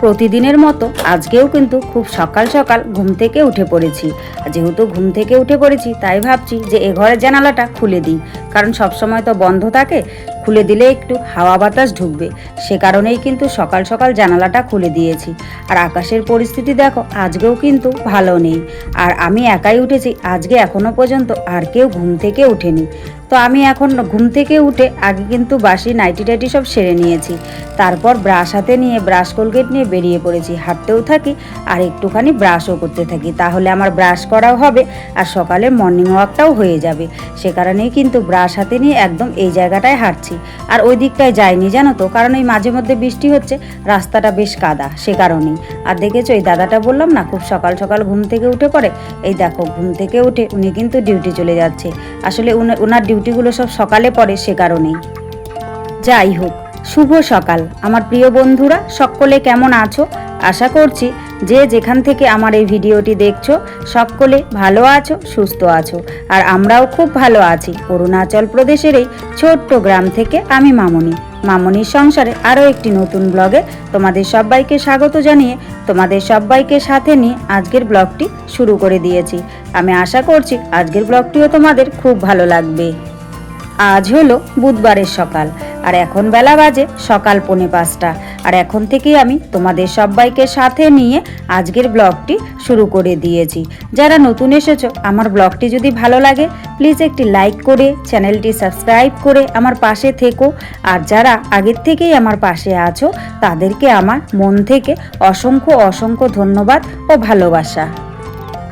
প্রতিদিনের মতো আজকেও কিন্তু খুব সকাল সকাল ঘুম থেকে উঠে পড়েছি। যেহেতু ঘুম থেকে উঠে পড়েছি তাই ভাবছি যে এ ঘরের জানালাটা খুলে দিই, কারণ সবসময় তো বন্ধ থাকে, খুলে দিলে একটু হাওয়া বাতাস ঢুকবে। সে কারণেই কিন্তু সকাল সকাল জানালাটা খুলে দিয়েছি। আর আকাশের পরিস্থিতি দেখো, আজকেও কিন্তু ভালো নেই। আর আমি একাই উঠেছি আজকে, এখনো পর্যন্ত আর কেউ ঘুম থেকে উঠেনি। তো আমি এখন ঘুম থেকে উঠে আগে কিন্তু বাসি নাইটি টাইটি সব সেরে নিয়েছি। তারপর ব্রাশ হাতে নিয়ে ব্রাশ কোলগেট নিয়ে বেরিয়ে পড়েছি, হাঁটতেও থাকি আর একটুখানি ব্রাশও করতে থাকি, তাহলে আমার ব্রাশ করাও হবে আর সকালে মর্নিং ওয়াকটাও হয়ে যাবে। সে কারণেই কিন্তু ব্রাশ হাতে নিয়ে একদম এই জায়গাটায় হাঁটছি। আর ওই দিকটায় যাইনি জানো তো, কারণ এই মাঝে মধ্যে বৃষ্টি হচ্ছে, রাস্তাটা বেশ কাদা, সে কারণেই। আর দেখেছো এই দাদাটা বললাম না খুব সকাল সকাল ঘুম থেকে উঠে পড়ে, এই দেখো ঘুম থেকে উঠে উনি কিন্তু ডিউটি চলে যাচ্ছে। আসলে ওনার ডিউটিগুলো সব সকালে পড়ে, সে কারণেই। যাই হোক, শুভ সকাল আমার প্রিয় বন্ধুরা, সকলে কেমন আছো? আশা করছি যে যেখান থেকে আমার এই ভিডিওটি দেখছো সকলে ভালো আছো, সুস্থ আছো। আর আমরাও খুব ভালো আছি। অরুণাচল প্রদেশের এই ছোট্ট গ্রাম থেকে আমি মামনির সংসারে আরও একটি নতুন ব্লগে তোমাদের সবাইকে স্বাগত জানিয়ে তোমাদের সবাইকে সাথে নিয়ে আজকের ব্লগটি শুরু করে দিয়েছি। আমি আশা করছি আজকের ব্লগটিও তোমাদের খুব ভালো লাগবে। আজ হলো বুধবারের সকাল, আর এখন বেলা বাজে সকাল 4:45। আর এখন থেকেই আমি তোমাদের সবাইকে সাথে নিয়ে আজকের ব্লগটি শুরু করে দিয়েছি। যারা নতুন এসেছো, আমার ব্লগটি যদি ভালো লাগে প্লিজ একটি লাইক করে চ্যানেলটি সাবস্ক্রাইব করে আমার পাশে থেকো। আর যারা আগের থেকেই আমার পাশে আছো তাদেরকে আমার মন থেকে অসংখ্য অসংখ্য ধন্যবাদ ও ভালোবাসা।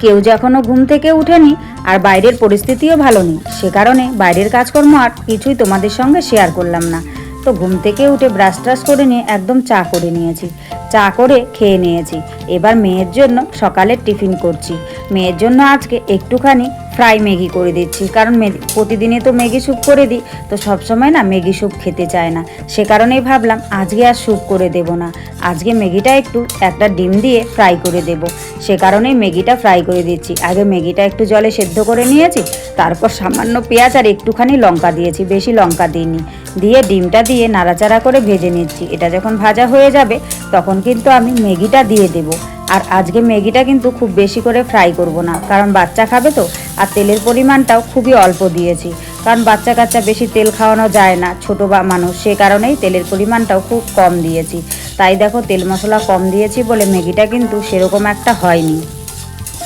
কেউ যখনও ঘুম থেকে উঠেনি আর বাইরের পরিস্থিতিও ভালো নেই, সে কারণে বাইরের কাজকর্ম আর কিছুই তোমাদের সঙ্গে শেয়ার করলাম না। তো ঘুম থেকে উঠে ব্রাশ ট্রাশ করে নিয়ে একদম চা করে নিয়েছি, চা করে খেয়ে নিয়েছি। এবার মেয়ের জন্য সকালের টিফিন করছি। মেয়ের জন্য আজকে একটুখানি ফ্রাই ম্যাগি করে দিচ্ছি, কারণ প্রতিদিনই তো ম্যাগি স্যুপ করে দিই, তো সবসময় না ম্যাগি স্যুপ খেতে চায় না। সে কারণেই ভাবলাম আজকে আর স্যুপ করে দেব না, আজকে ম্যাগিটা একটু একটা ডিম দিয়ে ফ্রাই করে দেব। সে কারণেই ম্যাগিটা ফ্রাই করে দিচ্ছি। আগে ম্যাগিটা একটু জলে সেদ্ধ করে নিয়েছি, তারপর সামান্য পেঁয়াজ আর একটুখানি লঙ্কা দিয়েছি, বেশি লঙ্কা দিইনি, দিয়ে ডিমটা দিয়ে নাড়াচাড়া করে ভেজে নিচ্ছি। এটা যখন ভাজা হয়ে যাবে তখন কিন্তু আমি ম্যাগিটা দিয়ে দেব। আর আজকে ম্যাগিটা কিন্তু খুব বেশি করে ফ্রাই করব না, কারণ বাচ্চা খাবে তো। আর তেলের পরিমাণটাও খুবই অল্প দিয়েছি, কারণ বাচ্চা কাচ্চা বেশি তেল খাওয়ানো যায় না, ছোটো মানুষ, সে কারণেই তেলের পরিমাণটাও খুব কম দিয়েছি। তাই দেখো তেল মশলা কম দিয়েছি বলে ম্যাগিটা কিন্তু সেরকম একটা হয়নি।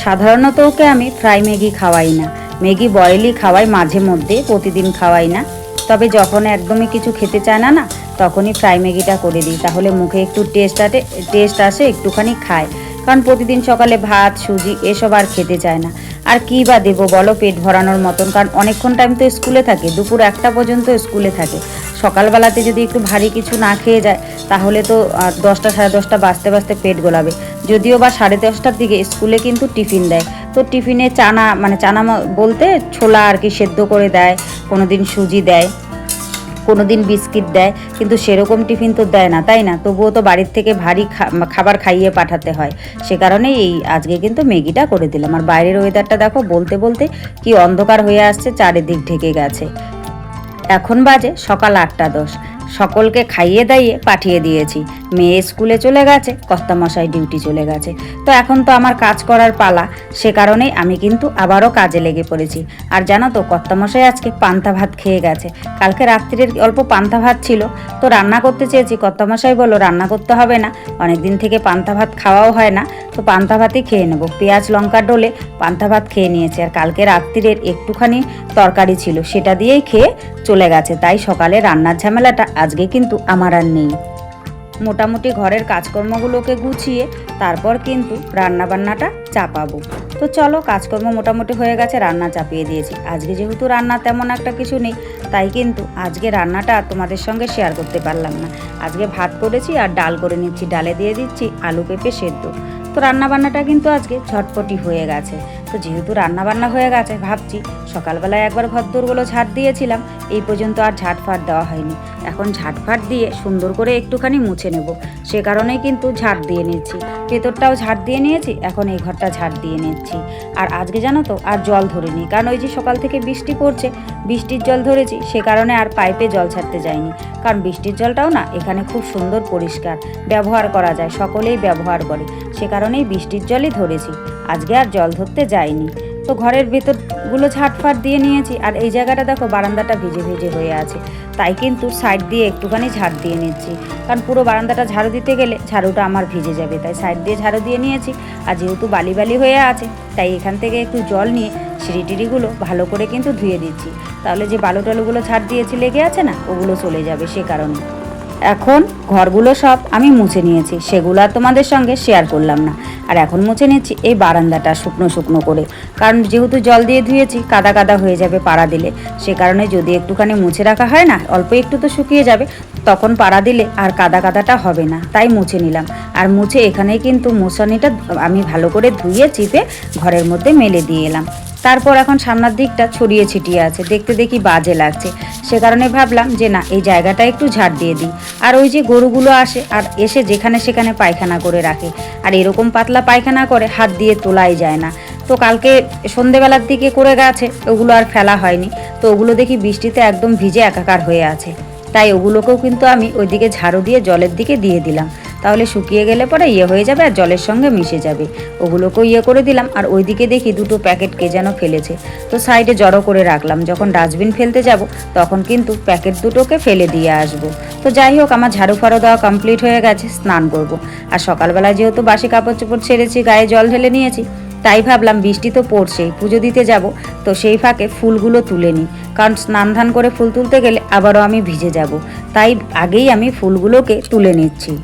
সাধারণত ওকে আমি ফ্রাই ম্যাগি খাওয়াই না, ম্যাগি বয়েলই খাওয়াই মাঝে মধ্যে, প্রতিদিন খাওয়াই না। তবে যখন একদমই কিছু খেতে চায় না তখনই ফ্রাই ম্যাগিটা করে দিই, তাহলে মুখে একটু টেস্ট আসে, একটুখানি খায়। কারণ প্রতিদিন সকালে ভাত সুজি এসব আর খেতে চায় না। আর কী বা দেবো বলো পেট ভরানোর মতন, কারণ অনেকক্ষণ টাইম তো স্কুলে থাকে, দুপুর 1টা পর্যন্ত স্কুলে থাকে। সকালবেলাতে যদি একটু ভারী কিছু না খেয়ে যায় তাহলে তো 10টা সাড়ে 10টা বাজতে বাজতে পেট গোলাবে। যদিও বা 10:30টার দিকে স্কুলে কিন্তু টিফিন দেয়, তো টিফিনে চানা বলতে ছোলা আর কি সেদ্ধ করে দেয়, কোনো দিন সুজি দেয়, কোনো দিন বিস্কিট দেয়, কিন্তু সেরকম টিফিন তো দেয় না, তাই না? তবুও তো বাড়ির থেকে ভারী খাবার খাইয়ে পাঠাতে হয়। সে কারণেই আজকে কিন্তু ম্যাগিটা করে দিলাম। আর বাইরের ওয়েদারটা দেখো, বলতে বলতে কি অন্ধকার হয়ে আসছে, চারিদিক ঢেকে গেছে। এখন বাজে সকাল 8:10। সকলকে খাইয়ে দাইয়ে পাঠিয়ে দিয়েছি। মেয়ে স্কুলে চলে গেছে, কর্তামশাই ডিউটি চলে গেছে। তো এখন তো আমার কাজ করার পালা, সে কারণেই আমি কিন্তু আবারও কাজে লেগে পড়েছি। আর জানো তো কর্তামশাই আজকে পান্তা ভাত খেয়ে গেছে। কালকে রাত্রির অল্প পান্তা ভাত ছিল, তো রান্না করতে চেয়েছি, কর্তামশাই বললো রান্না করতে হবে না, অনেক দিন থেকে পান্তা ভাত খাওয়াও হয় না, তো পান্তা ভাতই খেয়ে নেবো। পেঁয়াজ লঙ্কা ডলে পান্তা ভাত খেয়ে নিয়েছে। আর কালকে রাত্রির একটুখানি তরকারি ছিল, সেটা দিয়েই খেয়ে চলে গেছে। তাই সকালে রান্নার ঝামেলাটা আজকে কিন্তু আমার আর নেই। মোটামুটি ঘরের কাজকর্মগুলোকে গুছিয়ে তারপর কিন্তু রান্নাবান্নাটা চাপাবো। তো চলো, কাজকর্ম মোটামুটি হয়ে গেছে, রান্না চাপিয়ে দিয়েছি। আজকে যেহেতু রান্না তেমন একটা কিছু নেই, তাই কিন্তু আজকে রান্নাটা তোমাদের সঙ্গে শেয়ার করতে পারলাম না। আজকে ভাত করেছি আর ডাল করে নিচ্ছি, ডালে দিয়ে দিচ্ছি আলু পেঁপে সেদ্ধ। তো রান্নাবান্নাটা কিন্তু আজকে ঝটপটি হয়ে গেছে। তো যেহেতু রান্নাবান্না হয়ে গেছে, ভাবছি সকালবেলায় একবার ঘরদোরগুলো ঝাড় দিয়েছিলাম, এই পর্যন্ত আর ঝাড়ফাট দেওয়া হয়নি। এখন ঝাড়ফাট দিয়ে সুন্দর করে একটুখানি মুছে নেব, সে কারণেই কিন্তু ঝাড় দিয়ে নিচ্ছি। ভেতরটাও ঝাড় দিয়ে নিয়েছি, এখন এই ঘরটা ঝাড় দিয়ে নিচ্ছি। আর আজকে জানো তো আর জল ধরিনি, কারণ ওই যে সকাল থেকে বৃষ্টি পড়ছে, বৃষ্টির জল ধরেছি, সে কারণে আর পাইপে জল ছাড়তে যাইনি। কারণ বৃষ্টির জলটাও না এখানে খুব সুন্দর পরিষ্কার ব্যবহার করা যায়, সকলেই ব্যবহার করে, সে কারণেই বৃষ্টির জলই ধরেছি, আজকে আর জল ধরতে যাইনি। তো ঘরের ভেতরগুলো ঝাড়ফাট দিয়ে নিয়েছি। আর এই জায়গাটা দেখো, বারান্দাটা ভিজে ভিজে হয়ে আছে, তাই কিন্তু সাইড দিয়ে একটুখানি ঝাড় দিয়ে নিচ্ছি, কারণ পুরো বারান্দাটা ঝাড়ু দিতে গেলে ঝাড়ুটা আমার ভিজে যাবে, তাই সাইড দিয়ে ঝাড়ু দিয়ে নিয়েছি। আর যেহেতু বালি বালি হয়ে আছে, তাই এখান থেকে একটু জল নিয়ে সিঁড়িটিরিগুলো ভালো করে কিন্তু ধুয়ে দিচ্ছি, তাহলে যে বালু টালুগুলো ঝাড় দিয়েছি লেগে আছে না, ওগুলো চলে যাবে, সে কারণে। এখন ঘরগুলো সব আমি মুছে নিয়েছি, সেগুলো আর তোমাদের সঙ্গে শেয়ার করলাম না। আর এখন মুছে নিচ্ছি এই বারান্দাটা শুকনো শুকনো করে, কারণ যেহেতু জল দিয়ে ধুয়েছি কাদা কাদা হয়ে যাবে পাড়া দিলে, সে কারণে যদি একটুখানি মুছে রাখা হয় না, অল্প একটু তো শুকিয়ে যাবে, তখন পাড়া দিলে আর কাদা কাদাটা হবে না, তাই মুছে নিলাম। আর মুছে এখানেই কিন্তু মোছানিটা আমি ভালো করে ধুয়ে চিপে ঘরের মধ্যে মেলে দিয়ে এলাম। তারপর এখন সামনের দিকটা ছড়িয়ে ছিটিয়ে আছে, দেখতে দেখি বাজে লাগছে, সে কারণে ভাবলাম যে না, এই জায়গাটা একটু ঝাড় দিয়ে দিই। আর ওই যে গরুগুলো আসে আর এসে যেখানে সেখানে পায়খানা করে রাখে, আর এরকম পাতলা পায়খানা করে হাত দিয়ে তোলাই যায় না। তো কালকে সন্ধেবেলার দিকে করে গেছে, ওগুলো আর ফেলা হয়নি, তো ওগুলো দেখি বৃষ্টিতে একদম ভিজে একাকার হয়ে আছে, তাই ওগুলোকেও কিন্তু আমি ওইদিকে ঝাড়ু দিয়ে জলের দিকে দিয়ে দিলাম, তাহলে শুকিয়ে গেলে পরে হয়ে যাবে আর জলের সঙ্গে মিশে যাবে। ওগুলোকেও করে দিলাম। আর ওইদিকে দেখি দুটো প্যাকেট কে যেন ফেলেছে, তো সাইডে জড়ো করে রাখলাম, যখন ডাস্টবিন ফেলতে যাব তখন কিন্তু প্যাকেট দুটোকে ফেলে দিয়ে আসবো। তো যাই হোক, আমার ঝাড়ু ফাড়ু দেওয়া কমপ্লিট হয়ে গেছে, স্নান করব। আর সকালবেলায় যেহেতু বাসি কাপড় চোপড় ছেড়েছি, গায়ে জল ঢেলে নিয়েছি, তাই ভাবলাম বৃষ্টি তো পড়ছেই, পুজো দিতে যাব, তো সেই ফাঁকে ফুলগুলো তুলে নিই, কারণ স্নান ধান করে ফুল তুলতে গেলে আবারও আমি ভিজে যাব, তাই আগেই আমি ফুলগুলোকে তুলে নিচ্ছি।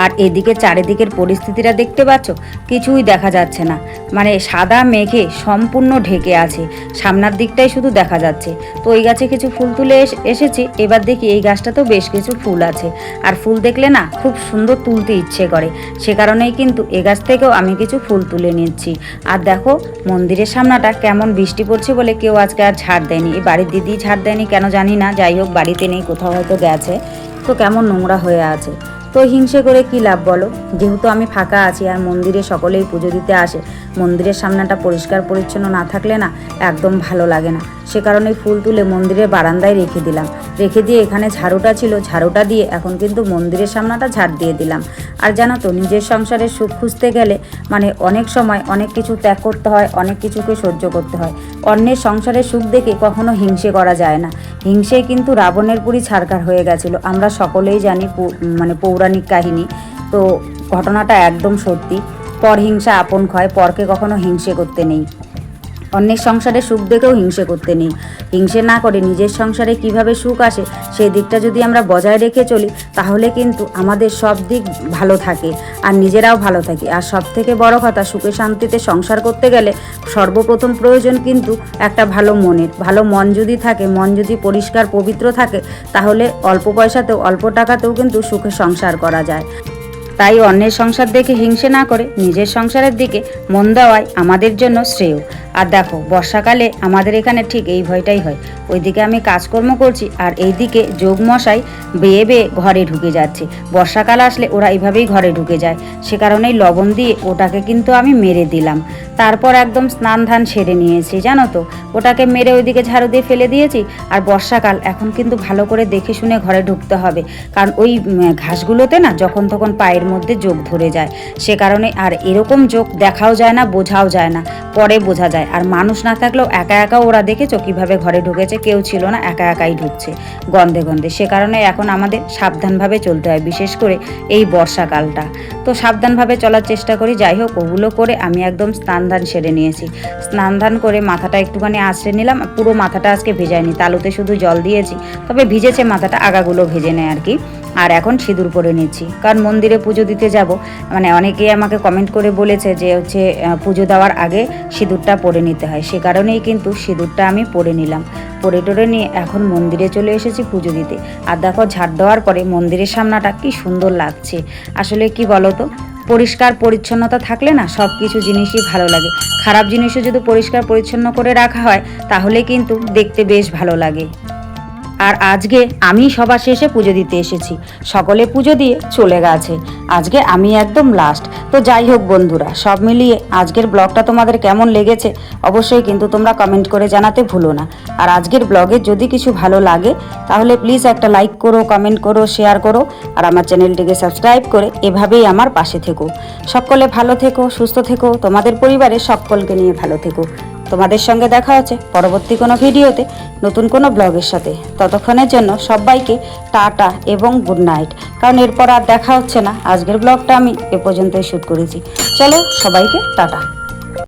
আর এদিকে চারিদিকের পরিস্থিতিটা দেখতে পাচ্ছ, কিছুই দেখা যাচ্ছে না, মানে সাদা মেঘে সম্পূর্ণ ঢেকে আছে, সামনের দিকটাই শুধু দেখা যাচ্ছে। তো ওই গাছে কিছু ফুল তুলে এসেছি, এবার দেখি এই গাছটাতেও বেশ কিছু ফুল আছে, আর ফুল দেখলে না খুব সুন্দর তুলতে ইচ্ছে করে, সে কারণেই কিন্তু এ গাছ থেকেও আমি কিছু ফুল তুলে নিচ্ছি। আর দেখো মন্দিরের সামনাটা কেমন, বৃষ্টি পড়ছে বলে কেউ আজকে আর ঝাড় দেয়নি, এই বাড়ির দিদি ঝাড় দেয়নি কেন জানি না, যাই হোক বাড়িতে নেই, কোথাও হয়তো গেছে, তো কেমন নোংরা হয়ে আছে। তো হিংসে করে কি লাভ বলো, যেহেতু আমি ফাঁকা আছি আর মন্দিরে সকলেই পুজো দিতে আসে, মন্দিরের সামনাটা পরিষ্কার পরিচ্ছন্ন না থাকলে না একদম ভালো লাগে না, সে কারণে ফুল তুলে মন্দিরের বারান্দায় রেখে দিলাম, রেখে দিয়ে এখানে ঝাড়ুটা ছিল, ঝাড়ুটা দিয়ে এখন কিন্তু মন্দিরের সামনাটা ঝাড় দিয়ে দিলাম। আর জানো তো, নিজের সংসারের সুখ খুঁজতে গেলে মানে অনেক সময় অনেক কিছু ত্যাগ করতে হয়, অনেক কিছুকে সহ্য করতে হয়। অন্যের সংসারের সুখ দেখে কখনো হিংসে করা যায় না, হিংসেই কিন্তু রাবণের পুরী ছারখার হয়ে গেছিল, আমরা সকলেই জানি, মানে পৌরাণিক কাহিনী, তো ঘটনাটা একদম সত্যি। পর হিংসা আপন ক্ষয়, পরকে কখনো হিংসে করতে নেই, অন্যের সংসারে সুখ দেখেও হিংসে করতে নেই, হিংসে না করে নিজের সংসারে কিভাবে সুখ আসে সেই দিকটা যদি আমরা বজায় রেখে চলি, তাহলে কিন্তু আমাদের সব দিক ভালো থাকে আর নিজেরাও ভালো থাকি। আর সব থেকে বড় কথা, সুখে শান্তিতে সংসার করতে গেলে সর্বপ্রথম প্রয়োজন কিন্তু একটা ভালো মনের, ভালো মন যদি থাকে, মন যদি পরিষ্কার পবিত্র থাকে, তাহলে অল্প পয়সাতেও অল্প টাকাতেও কিন্তু সুখে সংসার করা যায়। তাই অন্যের সংসার দেখে হিংসে না করে নিজের সংসারের দিকে মন দেওয়াই আমাদের জন্য শ্রেয়। আর দেখো বর্ষাকালে আমাদের এখানে ঠিক এই ভয়টাই হয়, ওইদিকে আমি কাজকর্ম করছি আর এইদিকে যোগমশাই বেয়ে বেয়ে ঘরে ঢুকে যাচ্ছে, বর্ষাকাল আসলে ওরা এইভাবেই ঘরে ঢুকে যায়, সে কারণেই লবণ দিয়ে ওটাকে কিন্তু আমি মেরে দিলাম। তারপর একদম স্নান ধান সেরে নিয়েছি, জানো তো, ওটাকে মেরে ওইদিকে ঝাড়ু দিয়ে ফেলে দিয়েছি। আর বর্ষাকাল এখন কিন্তু ভালো করে দেখে শুনে ঘরে ঢুকতে হবে, কারণ ওই ঘাসগুলোতে না যখন তখন পায়ের মধ্যে যোগ ধরে যায়, সে কারণে আর এরকম যোগ দেখাও যায় না, বোঝাও যায় না, পরে বোঝা যায়। আর মানুষ না থাকলেও একা একা ওরা দেখেছো কীভাবে ঘরে ঢুকেছে, কেউ ছিল না, একা একাই ঢুকছে গন্ধে গন্ধে, সে কারণে এখন আমাদের সাবধানভাবে চলতে হয়, বিশেষ করে এই বর্ষাকালটা। তো সাবধানভাবে চলার চেষ্টা করি। যাই হোক, ওগুলো করে আমি একদম স্নান ধান সেরে নিয়েছি, স্নান ধান করে মাথাটা একটুখানি আঁচড়ে নিলাম, পুরো মাথাটা আজকে ভেজাইনি, তালুতে শুধু জল দিয়েছি, তবে ভিজেছে মাথাটা, আগাগুলো ভেজে নেয় আর কি। আর এখন সিঁদুর পরে নিচ্ছি, কারণ মন্দিরে পুজো দিতে যাব, মানে অনেকেই আমাকে কমেন্ট করে বলেছে যে হচ্ছে পুজো দেওয়ার আগে সিঁদুরটা পরে নিতে হয়, সে কারণেই কিন্তু সিঁদুরটা আমি পরে নিলাম। পরে টরে নিয়ে এখন মন্দিরে চলে এসেছি পুজো দিতে। আর দেখো ঝাড় দেওয়ার পরে মন্দিরের সামনাটা কি সুন্দর লাগছে, আসলে কি বলো তো, পরিষ্কার পরিচ্ছন্নতা থাকলে না সব কিছু জিনিসই ভালো লাগে। খারাপ জিনিসও যদি পরিষ্কার পরিচ্ছন্ন করে রাখা হয় তাহলে কিন্তু দেখতে বেশ ভালো লাগে। আর আজকে আমি সবার শেষে পুজো দিতে এসেছি, সকলে পুজো দিয়ে চলে গেছে, আজকে আমি একদম লাস্ট। তো যাই হোক বন্ধুরা, সব মিলিয়ে আজকের ব্লগটা তোমাদের কেমন লেগেছে অবশ্যই কিন্তু তোমরা কমেন্ট করে জানাতে ভুলো না। আর আজকের ব্লগে যদি কিছু ভালো লাগে তাহলে প্লিজ একটা লাইক করো, কমেন্ট করো, শেয়ার করো, আর আমার চ্যানেলটিকে সাবস্ক্রাইব করে এভাবেই আমার পাশে থেকো। সকলে ভালো থেকো, সুস্থ থেকো, তোমাদের পরিবারের সকলকে নিয়ে ভালো থেকো। তোমাদের সঙ্গে দেখা হচ্ছে পরবর্তী কোনো ভিডিওতে নতুন কোনো ব্লগের সাথে। ততক্ষণের জন্য সবাইকে টাটা এবং গুড নাইট, কারণ এরপর আর দেখা হচ্ছে না। আজকের ব্লগটা আমি এ পর্যন্তই শ্যুট করেছি। চলো সবাইকে টাটা।